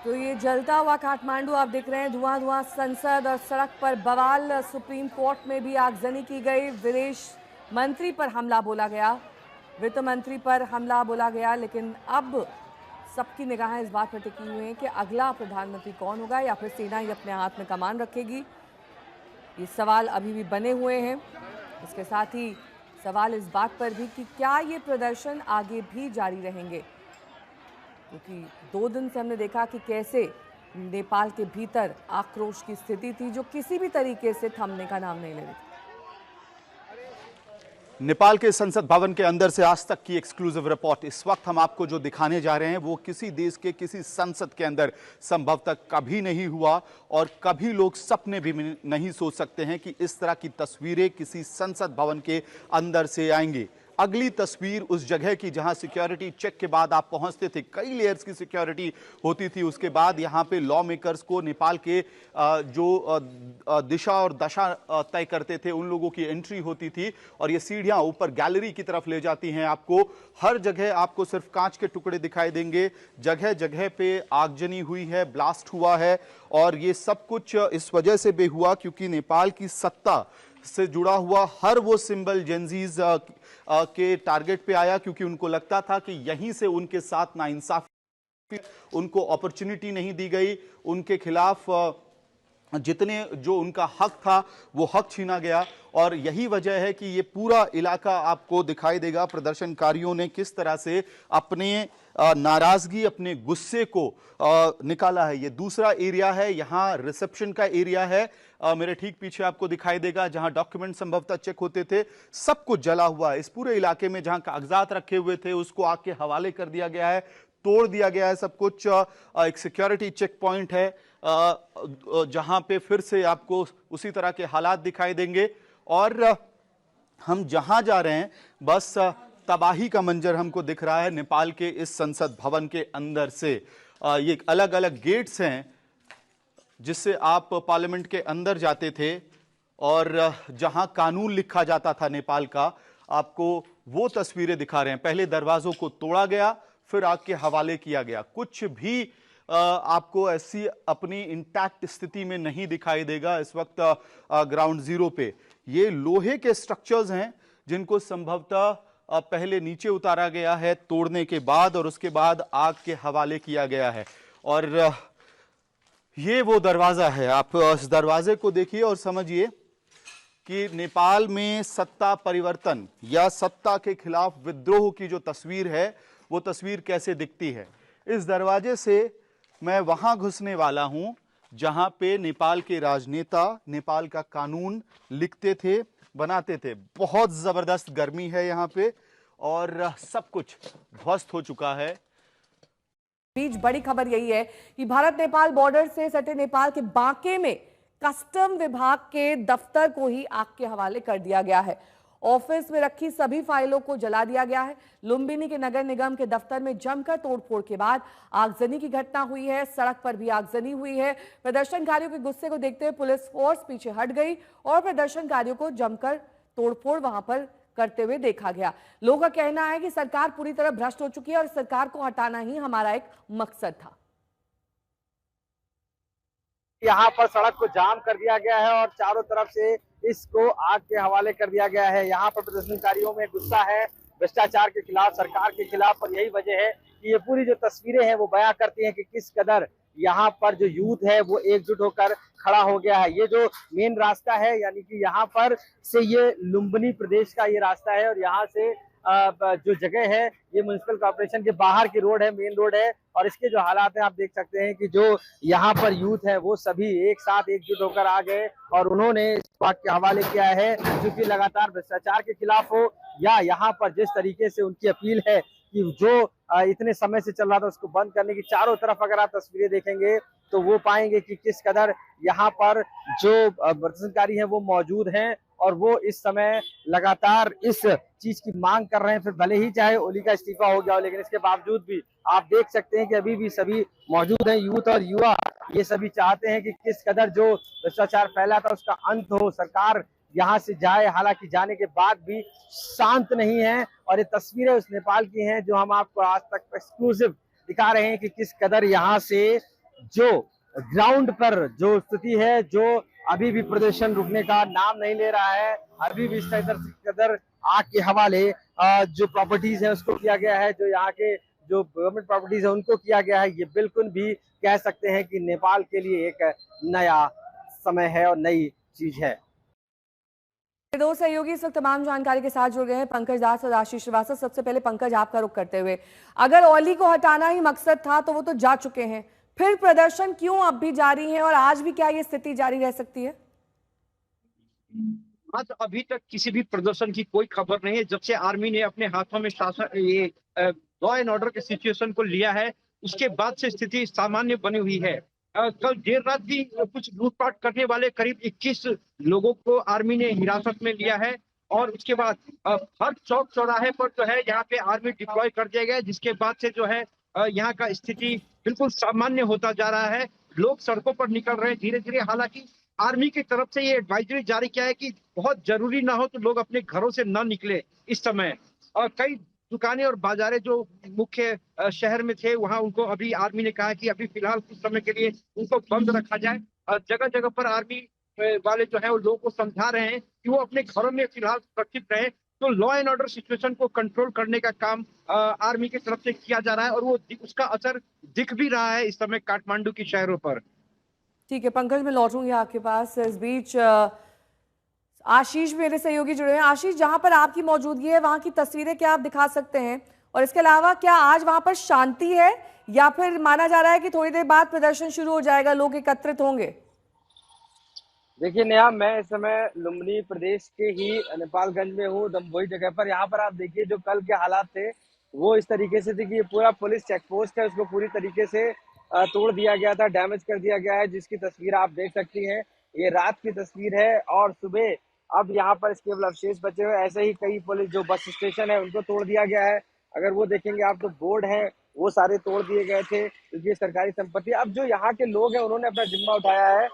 तो ये जलता हुआ काठमांडू आप देख रहे हैं, धुआं धुआं संसद और सड़क पर बवाल। सुप्रीम कोर्ट में भी आगजनी की गई, विदेश मंत्री पर हमला बोला गया, वित्त मंत्री पर हमला बोला गया। लेकिन अब सबकी निगाहें इस बात पर टिकी हुई हैं कि अगला प्रधानमंत्री कौन होगा या फिर सेना ही अपने हाथ में कमान रखेगी। ये सवाल अभी भी बने हुए हैं। इसके साथ ही सवाल इस बात पर भी कि क्या ये प्रदर्शन आगे भी जारी रहेंगे, क्योंकि 2 दिन से हमने देखा कि कैसे नेपाल के भीतर आक्रोश की स्थिति थी जो किसी भी तरीके से थमने का नाम नहीं ले रही थी। नेपाल के संसद भवन के अंदर से आज तक की एक्सक्लूसिव रिपोर्ट। इस वक्त हम आपको जो दिखाने जा रहे हैं वो किसी देश के किसी संसद के अंदर संभवतः कभी नहीं हुआ और कभी लोग सपने भी नहीं सोच सकते हैं कि इस तरह की तस्वीरें किसी संसद भवन के अंदर से आएंगी। अगली तस्वीर उस जगह की जहां सिक्योरिटी चेक के बाद आप पहुंचते थे, कई लेयर्स की सिक्योरिटी होती थी। उसके बाद यहां पे लॉ मेकर्स को नेपाल के जो दिशा और दशा तय करते थे उन लोगों की एंट्री होती थी और ये सीढ़ियां ऊपर गैलरी की तरफ ले जाती हैं। आपको हर जगह आपको सिर्फ कांच के टुकड़े दिखाई देंगे। जगह जगह पे आगजनी हुई है, ब्लास्ट हुआ है और ये सब कुछ इस वजह से भी हुआ क्योंकि नेपाल की सत्ता से जुड़ा हुआ हर वो सिंबल जेंजीज के टारगेट पे आया, क्योंकि उनको लगता था कि यहीं से उनके साथ नाइंसाफी, उनको अपॉर्चुनिटी नहीं दी गई, उनके खिलाफ जितने जो उनका हक था वो हक छीना गया। और यही वजह है कि ये पूरा इलाका आपको दिखाई देगा प्रदर्शनकारियों ने किस तरह से अपने नाराजगी, अपने गुस्से को निकाला है। ये दूसरा एरिया है, यहाँ रिसेप्शन का एरिया है। मेरे ठीक पीछे आपको दिखाई देगा जहां डॉक्यूमेंट संभवतः चेक होते थे। सब कुछ जला हुआ है इस पूरे इलाके में। जहां कागजात रखे हुए थे उसको आग के हवाले कर दिया गया है, तोड़ दिया गया है सब कुछ। एक सिक्योरिटी चेक पॉइंट है जहां पे फिर से आपको उसी तरह के हालात दिखाई देंगे। और हम जहां जा रहे हैं बस तबाही का मंजर हमको दिख रहा है नेपाल के इस संसद भवन के अंदर से। ये अलग अलग गेट्स हैं जिससे आप पार्लियामेंट के अंदर जाते थे और जहां कानून लिखा जाता था नेपाल का, आपको वो तस्वीरें दिखा रहे हैं। पहले दरवाजों को तोड़ा गया, फिर आग के हवाले किया गया। कुछ भी आपको ऐसी अपनी इंटैक्ट स्थिति में नहीं दिखाई देगा इस वक्त ग्राउंड जीरो पे। ये लोहे के स्ट्रक्चर्स हैं जिनको संभवतः पहले नीचे उतारा गया है तोड़ने के बाद और उसके बाद आग के हवाले किया गया है। और ये वो दरवाजा है, आप इस दरवाजे को देखिए और समझिए कि नेपाल में सत्ता परिवर्तन या सत्ता के खिलाफ विद्रोह की जो तस्वीर है वो तस्वीर कैसे दिखती है। इस दरवाजे से मैं वहां घुसने वाला हूं जहां पे नेपाल के राजनेता नेपाल का कानून लिखते थे, बनाते थे। बहुत जबरदस्त गर्मी है यहां पे और सब कुछ ध्वस्त हो चुका है। बीच बड़ी खबर यही है कि भारत नेपाल बॉर्डर से सटे नेपाल के बांके में कस्टम विभाग के दफ्तर को ही आग के हवाले कर दिया गया है। ऑफिस में रखी सभी फाइलों को जला दिया गया है। लुम्बिनी के नगर निगम के दफ्तर में जमकर तोड़फोड़ के बाद आगजनी की घटना हुई है। सड़क पर भी आगजनी हुई है। प्रदर्शनकारियों के गुस्से को देखते हुए पुलिस फोर्स पीछे हट गई और प्रदर्शनकारियों को जमकर तोड़फोड़ वहां पर करते हुए देखा गया। लोगों का कहना है कि सरकार पूरी तरह भ्रष्ट हो चुकी है और सरकार को हटाना ही हमारा एक मकसद था। यहाँ पर सड़क को जाम कर दिया गया है और चारों तरफ से इसको आग के हवाले कर दिया गया है। यहाँ पर प्रदर्शनकारियों में गुस्सा है भ्रष्टाचार के खिलाफ, सरकार के खिलाफ। और यही वजह है कि ये पूरी जो तस्वीरें हैं वो बयां करती हैं कि किस कदर यहाँ पर जो यूथ है वो एकजुट होकर खड़ा हो गया है। ये जो मेन रास्ता है, यानी कि यहाँ पर से ये लुम्बिनी प्रदेश का ये रास्ता है और यहाँ से जो जगह है ये म्युनिसिपल कॉर्पोरेशन के बाहर की रोड है, मेन रोड है। और इसके जो हालात हैं आप देख सकते हैं कि जो यहाँ पर यूथ है वो सभी एक साथ एकजुट होकर आ गए और उन्होंने इस बात के हवाले किया है क्योंकि लगातार भ्रष्टाचार के खिलाफ हो या यहाँ पर जिस तरीके से उनकी अपील है कि जो इतने समय से चल रहा था उसको बंद करने की। चारों तरफ अगर आप तस्वीरें देखेंगे तो वो पाएंगे कि किस कदर यहाँ पर जो प्रदर्शनकारी हैं वो मौजूद हैं और वो इस समय लगातार इस चीज की मांग कर रहे हैं। फिर भले ही चाहे ओली का इस्तीफा हो गया हो, लेकिन इसके बावजूद भी आप देख सकते हैं कि अभी भी सभी मौजूद हैं। यूथ और युवा ये सभी चाहते हैं कि किस कदर जो भ्रष्टाचार फैला था उसका अंत हो, सरकार यहाँ से जाए। हालांकि जाने के बाद भी शांत नहीं है और ये तस्वीरें उस नेपाल की हैं जो हम आपको आज तक एक्सक्लूसिव दिखा रहे हैं कि किस कदर यहाँ से जो ग्राउंड पर जो स्थिति है, जो अभी भी प्रदर्शन रुकने का नाम नहीं ले रहा है, अभी भी इस कदर आग के हवाले जो प्रॉपर्टीज है उसको किया गया है, जो यहाँ के जो गवर्नमेंट प्रॉपर्टीज है उनको किया गया है। ये बिल्कुल भी कह सकते हैं कि नेपाल के लिए एक नया समय है और नई चीज है। दो सहयोगी इस वक्त तमाम जानकारी के साथ जुड़ गए हैं, पंकज दास और आशीष श्रीवास्तव। सबसे पहले पंकज, आपका रुख करते हुए, अगर ओली को हटाना ही मकसद था तो वो तो जा चुके हैं, फिर प्रदर्शन क्यों अब भी जारी है और आज भी क्या ये स्थिति जारी रह सकती है? हाँ, तो अभी तक किसी भी प्रदर्शन की कोई खबर नहीं है। जब से आर्मी ने अपने हाथों में शासन ये लॉ एंड ऑर्डर के सिचुएशन को लिया है, उसके बाद से स्थिति सामान्य बनी हुई है। कल देर रात भी कुछ लूटपाट करने वाले करीब 21 लोगों को आर्मी ने हिरासत में लिया है और उसके बाद हर चौक चौराहे पर जो है यहाँ पे आर्मी डिप्लॉय कर दिया गया है, जिसके बाद से जो है यहाँ का स्थिति बिल्कुल सामान्य होता जा रहा है। लोग सड़कों पर निकल रहे हैं धीरे धीरे। हालांकि आर्मी की तरफ से ये एडवाइजरी जारी किया है कि बहुत जरूरी ना हो तो लोग अपने घरों से न निकले इस समय। और कई दुकानें और बाजारें जो मुख्य शहर में थे वहां उनको अभी आर्मी ने कहा है कि अभी फिलहाल कुछ समय के लिए उनको बंद रखा जाए। जगह जगह पर आर्मी वाले जो है वो लोगों को समझा रहे हैं कि वो अपने घरों में फिलहाल सुरक्षित रहे। तो लॉ एंड ऑर्डर सिचुएशन को कंट्रोल करने का काम आर्मी की तरफ से किया जा रहा है और वो उसका असर दिख भी रहा है इस समय काठमांडू की शहरों पर। ठीक है पंकज, मैं लौटूंगी आपके पास। इस बीच आशीष मेरे सहयोगी जुड़े हैं। आशीष, जहां पर आपकी मौजूदगी है वहां की तस्वीरें क्या आप दिखा सकते हैं, और इसके अलावा क्या आज वहां पर शांति है या फिर माना जा रहा है कि थोड़ी देर बाद प्रदर्शन शुरू हो जाएगा, लोग एकत्रित होंगे? देखिए नेहा, मैं इस समय लुम्बिनी प्रदेश के ही नेपालगंज में हूँ, वही जगह पर। यहाँ पर आप देखिए जो कल के हालात थे वो इस तरीके से थे कि ये पूरा पुलिस चेक पोस्ट है उसको पूरी तरीके से तोड़ दिया गया था, डैमेज कर दिया गया है, जिसकी तस्वीर आप देख सकती हैं। ये रात की तस्वीर है और सुबह अब यहाँ पर इसके केवल अवशेष बचे हुए। ऐसे ही कई पुलिस जो बस स्टेशन है उनको तोड़ दिया गया है। अगर वो देखेंगे आप तो बोर्ड है वो सारे तोड़ दिए गए थे क्योंकि सरकारी संपत्ति। अब जो यहाँ के लोग हैं उन्होंने अपना जिम्मा उठाया है,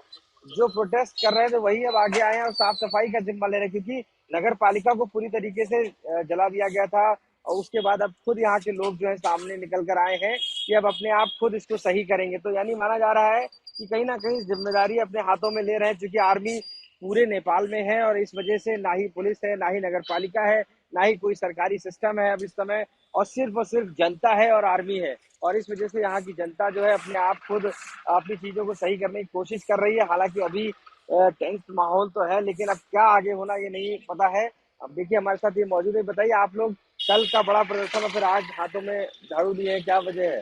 जो प्रोटेस्ट कर रहे थे वही अब आगे आए हैं और साफ सफाई का जिम्मा ले रहे हैं, क्योंकि नगर पालिका को पूरी तरीके से जला दिया गया था। और उसके बाद अब खुद यहाँ के लोग जो है सामने निकल कर आए हैं कि अब अपने आप खुद इसको सही करेंगे। तो यानी माना जा रहा है कि कहीं ना कहीं जिम्मेदारी अपने हाथों में ले रहे हैं, क्योंकि आर्मी पूरे नेपाल में है और इस वजह से ना ही पुलिस है, ना ही नगर पालिका है, ना ही कोई सरकारी सिस्टम है अब इस समय, और सिर्फ जनता है और आर्मी है। और इस वजह से यहाँ की जनता जो है अपने आप खुद अपनी चीजों को सही करने की कोशिश कर रही है। हालांकि अभी टेंस माहौल तो है, लेकिन अब क्या आगे होना ये नहीं पता है। अब देखिए हमारे साथ ये मौजूद है, बताइए आप लोग, कल का बड़ा प्रदर्शन और फिर आज हाथों में झाड़ू लिए हैं, क्या वजह है?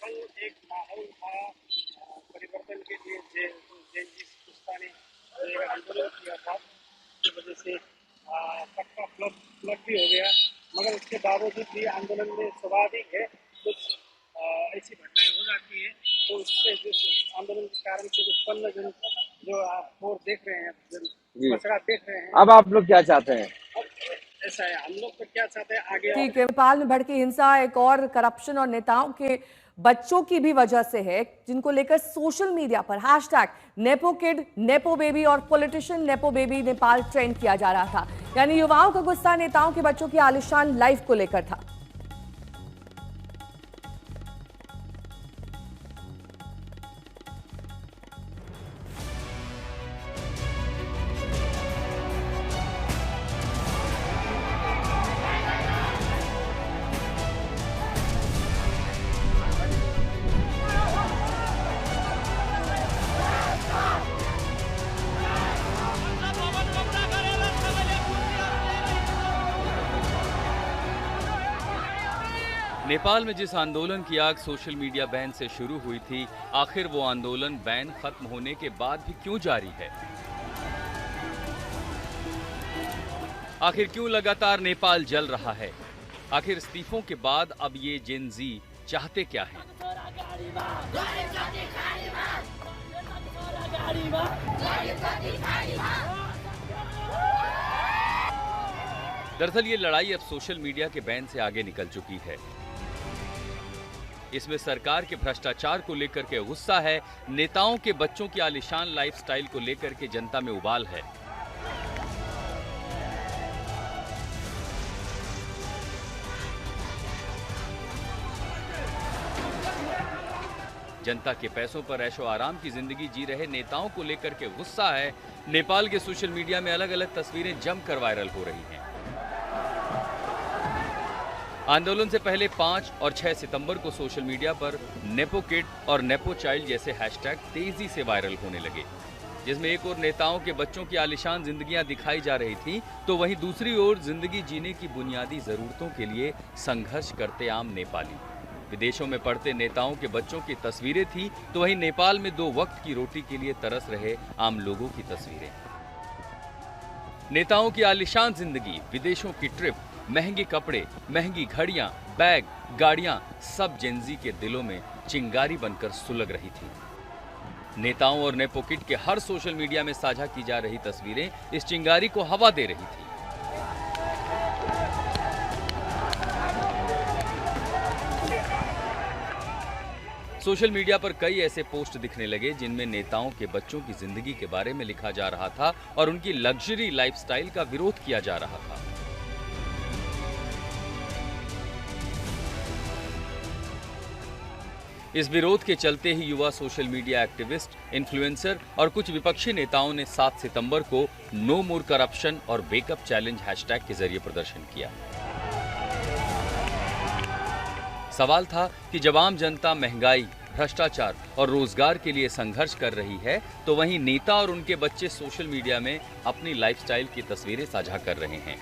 कल एक माहौल था परिवर्तन के लिए, ने आंदोलन किया था, उसकी वजह से पक्का फ्लड भी हो गया, मगर उसके बावजूद भी आंदोलन में स्वाभाविक है कुछ ऐसी घटनाएं हो जाती है। तो उससे जो आंदोलन के कारण से उत्पन्न जो आप और देख रहे हैं, देख रहे हैं। अब आप लोग क्या चाहते हैं? ऐसा है, हम लोग तो क्या चाहते हैं आगे। ठीक है, नेपाल में भड़की हिंसा एक और करप्शन और नेताओं के बच्चों की भी वजह से है, जिनको लेकर सोशल मीडिया पर hashtag nepo kid, nepo baby और politician nepo baby Nepal trend किया जा रहा था। यानी युवाओं का गुस्सा नेताओं के बच्चों की आलिशान लाइफ को लेकर था। नेपाल में जिस आंदोलन की आग सोशल मीडिया बैन से शुरू हुई थी, आखिर वो आंदोलन बैन खत्म होने के बाद भी क्यों जारी है? आखिर क्यों लगातार नेपाल जल रहा है? आखिर इस्तीफों के बाद अब ये जेन जी चाहते क्या हैं? दरअसल ये लड़ाई अब सोशल मीडिया के बैन से आगे निकल चुकी है। इसमें सरकार के भ्रष्टाचार को लेकर के गुस्सा है, नेताओं के बच्चों की आलिशान लाइफस्टाइल को लेकर के जनता में उबाल है। जनता के पैसों पर ऐशो आराम की जिंदगी जी रहे नेताओं को लेकर के गुस्सा है। नेपाल के सोशल मीडिया में अलग अलग तस्वीरें जमकर वायरल हो रही हैं। आंदोलन से पहले 5 और 6 सितंबर को सोशल मीडिया पर नेपो किड और नेपो चाइल्ड जैसे हैशटैग तेजी से वायरल होने लगे, जिसमें एक ओर नेताओं के बच्चों की आलीशान जिंदगियां दिखाई जा रही थी, तो वहीं दूसरी ओर जिंदगी जीने की बुनियादी जरूरतों के लिए संघर्ष करते आम नेपाली। विदेशों में पढ़ते नेताओं के बच्चों की तस्वीरें थी, तो वहीं नेपाल में 2 वक्त की रोटी के लिए तरस रहे आम लोगों की तस्वीरें। नेताओं की आलीशान जिंदगी, विदेशों की ट्रिप, महंगे कपड़े, महंगी घड़ियां, बैग, गाड़ियां, सब जेनजी के दिलों में चिंगारी बनकर सुलग रही थी। नेताओं और नेपो किड के हर सोशल मीडिया में साझा की जा रही तस्वीरें इस चिंगारी को हवा दे रही थी। सोशल मीडिया पर कई ऐसे पोस्ट दिखने लगे जिनमें नेताओं के बच्चों की जिंदगी के बारे में लिखा जा रहा था और उनकी लग्जरी लाइफस्टाइल का विरोध किया जा रहा था। इस विरोध के चलते ही युवा सोशल मीडिया एक्टिविस्ट, इन्फ्लुएंसर और कुछ विपक्षी नेताओं ने 7 सितंबर को नो मोर करप्शन और वेकअप चैलेंज हैशटैग के जरिए प्रदर्शन किया। सवाल था कि जब आम जनता महंगाई, भ्रष्टाचार और रोजगार के लिए संघर्ष कर रही है, तो वहीं नेता और उनके बच्चे सोशल मीडिया में अपनी लाइफस्टाइल की तस्वीरें साझा कर रहे हैं।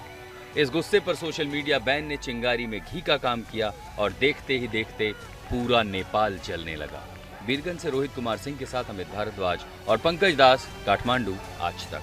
इस गुस्से पर सोशल मीडिया बैन ने चिंगारी में घी का काम किया और देखते ही देखते पूरा नेपाल जलने लगा। वीरगंज से रोहित कुमार सिंह के साथ अमित भारद्वाज और पंकज दास, काठमांडू, आज तक।